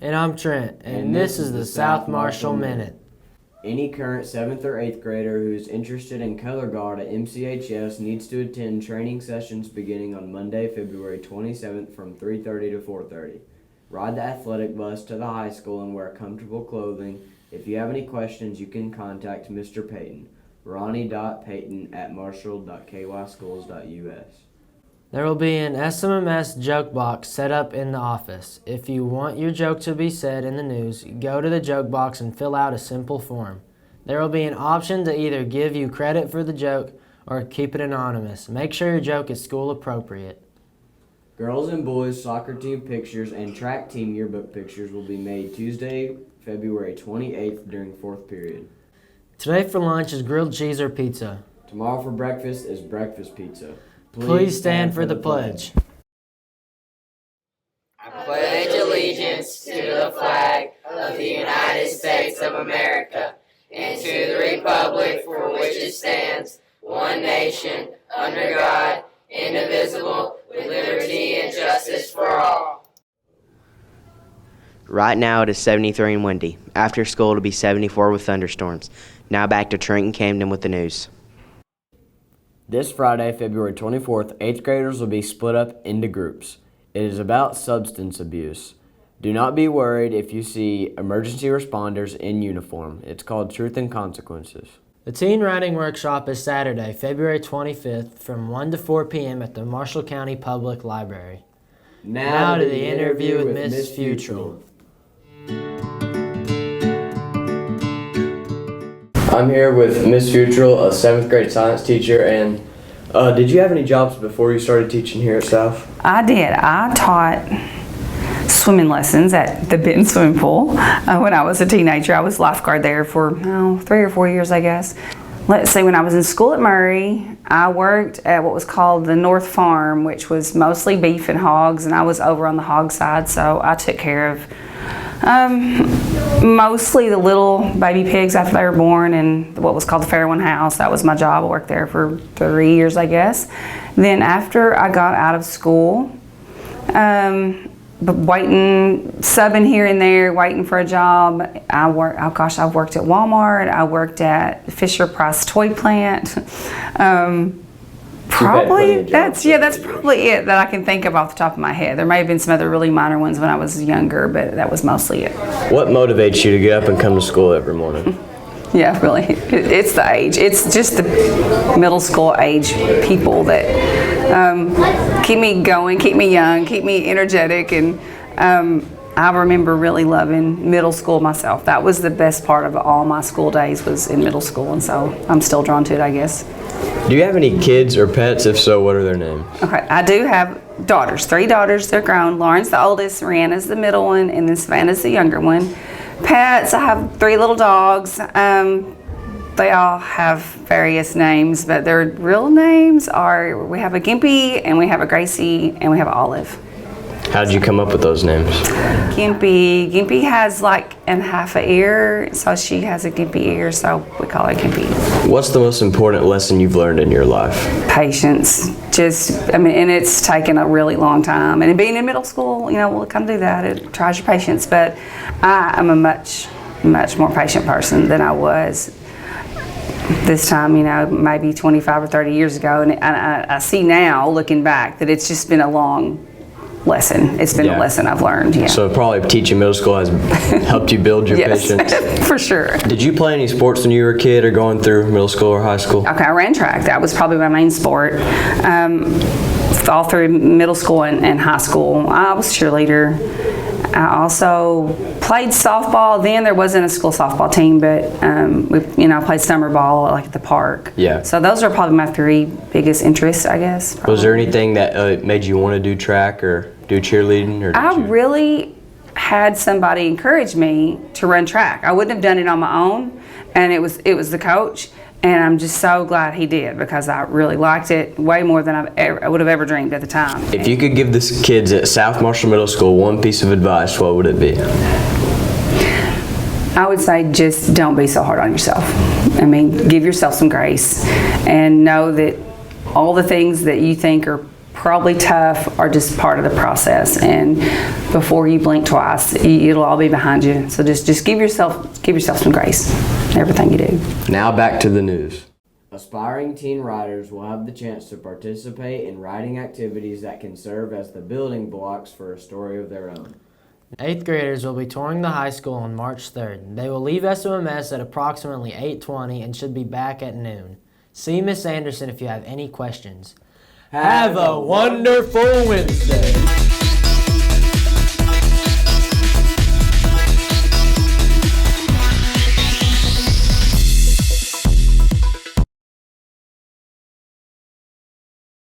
And I'm Trent, and this is the South Marshall Minute. Any current 7th or 8th grader who is interested in color guard at MCHS needs to attend training sessions beginning on Monday, February 27th from 3:30 to 4:30. Ride the athletic bus to the high school and wear comfortable clothing. If you have any questions, you can contact Mr. Payton, ronnie.payton@marshall.kyschools.us. There will be an SMMS joke box set up in the office. If you want your joke to be said in the news, go to the joke box and fill out a simple form. There will be an option to either give you credit for the joke or keep it anonymous. Make sure your joke is school appropriate. Girls and boys soccer team pictures and track team yearbook pictures will be made Tuesday, February 28th during 4th period. Today for lunch is grilled cheese or pizza. Tomorrow for breakfast is breakfast pizza. Please stand for the pledge. I pledge allegiance to the flag of the United States of America and to the republic for which it stands, one nation, under God, indivisible, with liberty and justice for all. Right now it is 73 and windy. After school it'll be 74 with thunderstorms. Now back to Trent and Camden with the news. This Friday, February 24th, 8th graders will be split up into groups. It is about substance abuse. Do not be worried if you see emergency responders in uniform. It's called Truth and Consequences. The Teen Writing Workshop is Saturday, February 25th from 1 to 4 p.m. at the Marshall County Public Library. Now to the interview with Miss Futrell. I'm here with Miss Futrell, a 7th grade science teacher, and did you have any jobs before you started teaching here at South? I did. I taught swimming lessons at the Benton swimming pool. When I was a teenager, I was lifeguard there for 3 or 4 years, I guess. Let's see, when I was in school at Murray, I worked at what was called the North Farm, which was mostly beef and hogs, and I was over on the hog side, so I took care of mostly the little baby pigs after they were born and what was called the Fairwind House. That was my job. I worked there for 3 years, I guess. Then after I got out of school, waiting, subbing here and there, waiting for a job. I've worked at Walmart. I worked at Fisher Price Toy Plant. Probably that's probably it that I can think of off the top of my head. There may have been some other really minor ones when I was younger, but that was mostly it. What motivates you to get up and come to school every morning? Yeah, really. It's the age. It's just the middle school age people that keep me going, keep me young, keep me energetic, and I remember really loving middle school myself. That was the best part of all my school days was in middle school, and so I'm still drawn to it, I guess. Do you have any kids or pets? If so, what are their names? Okay, I do have daughters, 3 daughters. They're grown. Lauren's the oldest, Rihanna's the middle one, and then Savannah's the younger one. Pets, I have 3 little dogs. They all have various names, but their real names are, we have a Gimpy, and we have a Gracie, and we have an Olive. How did you come up with those names? Gimpy has like half an ear, so she has a gimpy ear, so we call her Gimpy. What's the most important lesson you've learned in your life? Patience. And it's taken a really long time. And being in middle school, we'll kind of do that. It tries your patience, but I am a much, much more patient person than I was this time, maybe 25 or 30 years ago. And I see now, looking back, that it's just been a long lesson. It's been a lesson I've learned. Yeah. So probably teaching middle school has helped you build your patience. For sure. Did you play any sports when you were a kid or going through middle school or high school? Okay, I ran track. That was probably my main sport. All through middle school and high school, I was a cheerleader. I also played softball. Then there wasn't a school softball team, but I played summer ball like at the park. Yeah. So those are probably my 3 biggest interests, I guess. Probably. Was there anything that made you want to do track or do cheerleading? I really had somebody encourage me to run track. I wouldn't have done it on my own, and it was the coach. And I'm just so glad he did, because I really liked it way more than I would have ever dreamed at the time. If you could give the kids at South Marshall Middle School one piece of advice, what would it be? I would say just don't be so hard on yourself. Give yourself some grace and know that all the things that you think are probably tough are just part of the process. And before you blink twice, it'll all be behind you. So just give yourself some grace in everything you do. Now back to the news. Aspiring teen writers will have the chance to participate in writing activities that can serve as the building blocks for a story of their own. 8th graders will be touring the high school on March 3rd. They will leave SMMS at approximately 8:20 and should be back at noon. See Miss Anderson if you have any questions. Have a wonderful Wednesday.